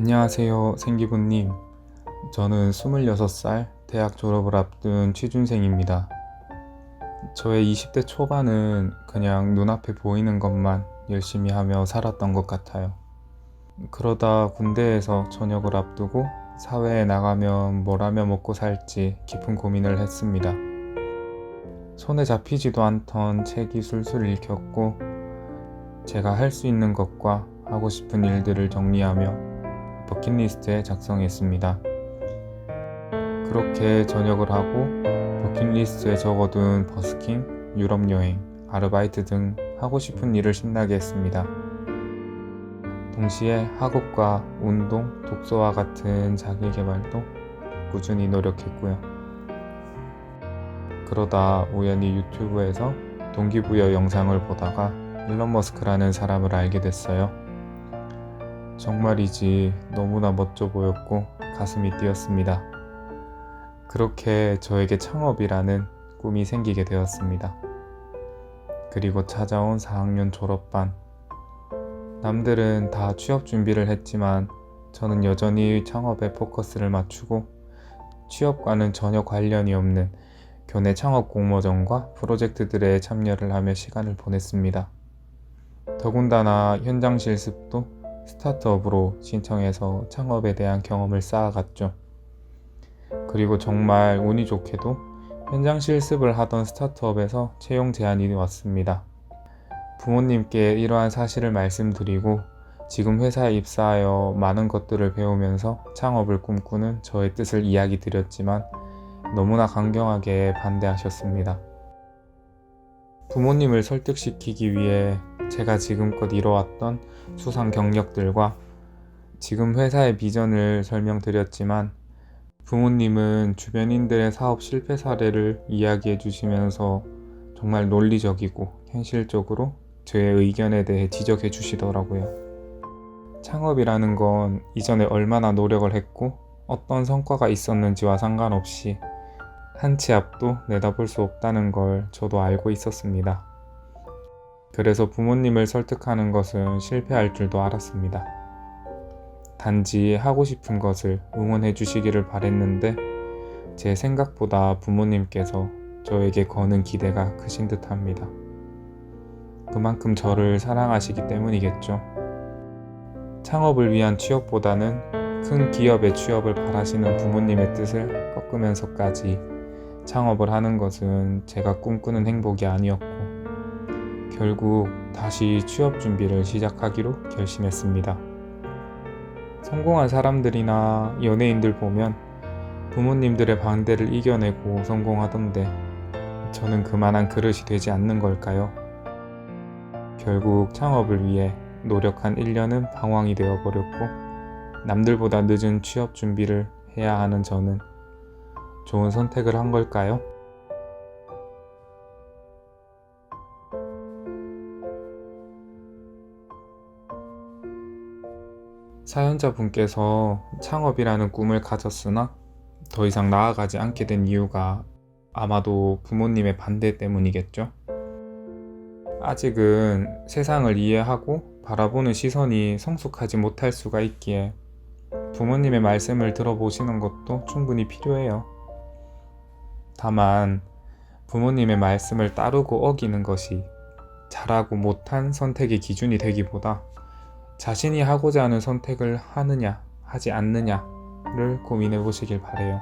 안녕하세요, 생기부님. 저는 26살 대학 졸업을 앞둔 취준생입니다. 저의 20대 초반은 그냥 눈앞에 보이는 것만 열심히 하며 살았던 것 같아요. 그러다 군대에서 전역을 앞두고 사회에 나가면 뭘 하며 먹고 살지 깊은 고민을 했습니다. 손에 잡히지도 않던 책이 술술 읽혔고 제가 할 수 있는 것과 하고 싶은 일들을 정리하며 버킷리스트에 작성했습니다. 그렇게 전역을 하고 버킷리스트에 적어둔 버스킹, 유럽여행, 아르바이트 등 하고 싶은 일을 신나게 했습니다. 동시에 학업과 운동, 독서와 같은 자기계발도 꾸준히 노력했고요. 그러다 우연히 유튜브에서 동기부여 영상을 보다가 일론 머스크라는 사람을 알게 됐어요. 정말이지 너무나 멋져 보였고 가슴이 뛰었습니다. 그렇게 저에게 창업이라는 꿈이 생기게 되었습니다. 그리고 찾아온 4학년 졸업반. 남들은 다 취업 준비를 했지만 저는 여전히 창업에 포커스를 맞추고 취업과는 전혀 관련이 없는 교내 창업 공모전과 프로젝트들에 참여를 하며 시간을 보냈습니다. 더군다나 현장 실습도 스타트업으로 신청해서 창업에 대한 경험을 쌓아갔죠. 그리고 정말 운이 좋게도 현장 실습을 하던 스타트업에서 채용 제안이 왔습니다. 부모님께 이러한 사실을 말씀드리고 지금 회사에 입사하여 많은 것들을 배우면서 창업을 꿈꾸는 저의 뜻을 이야기 드렸지만 너무나 강경하게 반대하셨습니다. 부모님을 설득시키기 위해 제가 지금껏 이뤄왔던 수상 경력들과 지금 회사의 비전을 설명드렸지만 부모님은 주변인들의 사업 실패 사례를 이야기해 주시면서 정말 논리적이고 현실적으로 저의 의견에 대해 지적해 주시더라고요. 창업이라는 건 이전에 얼마나 노력을 했고 어떤 성과가 있었는지와 상관없이 한 치 앞도 내다볼 수 없다는 걸 저도 알고 있었습니다. 그래서 부모님을 설득하는 것은 실패할 줄도 알았습니다. 단지 하고 싶은 것을 응원해 주시기를 바랬는데 제 생각보다 부모님께서 저에게 거는 기대가 크신 듯합니다. 그만큼 저를 사랑하시기 때문이겠죠. 창업을 위한 취업보다는 큰 기업의 취업을 바라시는 부모님의 뜻을 꺾으면서까지 창업을 하는 것은 제가 꿈꾸는 행복이 아니었고 결국 다시 취업 준비를 시작하기로 결심했습니다. 성공한 사람들이나 연예인들 보면 부모님들의 반대를 이겨내고 성공하던데 저는 그만한 그릇이 되지 않는 걸까요? 결국 창업을 위해 노력한 1년은 방황이 되어버렸고 남들보다 늦은 취업 준비를 해야 하는 저는 좋은 선택을 한 걸까요? 사연자분께서 창업이라는 꿈을 가졌으나 더 이상 나아가지 않게 된 이유가 아마도 부모님의 반대 때문이겠죠? 아직은 세상을 이해하고 바라보는 시선이 성숙하지 못할 수가 있기에 부모님의 말씀을 들어보시는 것도 충분히 필요해요. 다만 부모님의 말씀을 따르고 어기는 것이 잘하고 못한 선택의 기준이 되기보다 자신이 하고자 하는 선택을 하느냐 하지 않느냐를 고민해 보시길 바래요.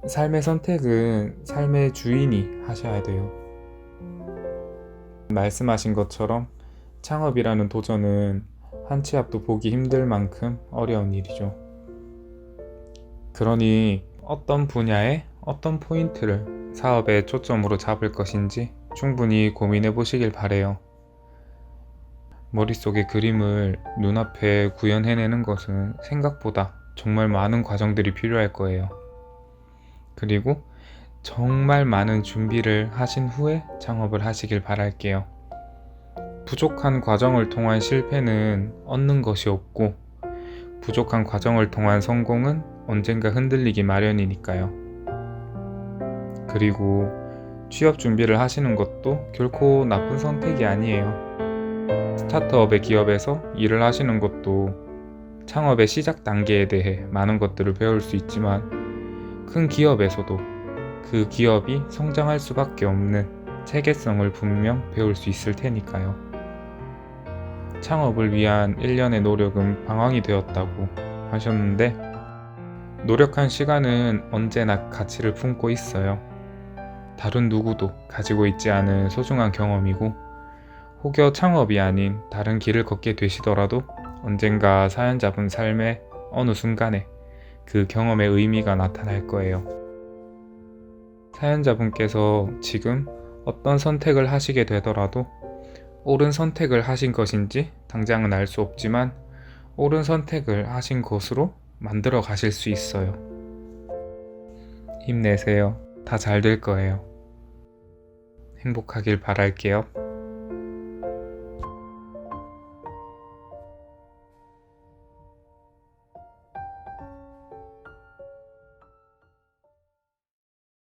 삶의 선택은 삶의 주인이 하셔야 돼요. 말씀하신 것처럼 창업이라는 도전은 한 치 앞도 보기 힘들 만큼 어려운 일이죠. 그러니 어떤 분야에 어떤 포인트를 사업의 초점으로 잡을 것인지 충분히 고민해 보시길 바래요. 머릿속의 그림을 눈앞에 구현해내는 것은 생각보다 정말 많은 과정들이 필요할 거예요. 그리고 정말 많은 준비를 하신 후에 창업을 하시길 바랄게요. 부족한 과정을 통한 실패는 얻는 것이 없고 부족한 과정을 통한 성공은 언젠가 흔들리기 마련이니까요. 그리고 취업 준비를 하시는 것도 결코 나쁜 선택이 아니에요. 스타트업의 기업에서 일을 하시는 것도 창업의 시작 단계에 대해 많은 것들을 배울 수 있지만 큰 기업에서도 그 기업이 성장할 수밖에 없는 체계성을 분명 배울 수 있을 테니까요. 창업을 위한 1년의 노력은 방황이 되었다고 하셨는데 노력한 시간은 언제나 가치를 품고 있어요. 다른 누구도 가지고 있지 않은 소중한 경험이고 혹여 창업이 아닌 다른 길을 걷게 되시더라도 언젠가 사연자분 삶의 어느 순간에 그 경험의 의미가 나타날 거예요. 사연자분께서 지금 어떤 선택을 하시게 되더라도 옳은 선택을 하신 것인지 당장은 알 수 없지만 옳은 선택을 하신 것으로 만들어 가실 수 있어요. 힘내세요. 다 잘 될 거예요. 행복하길 바랄게요.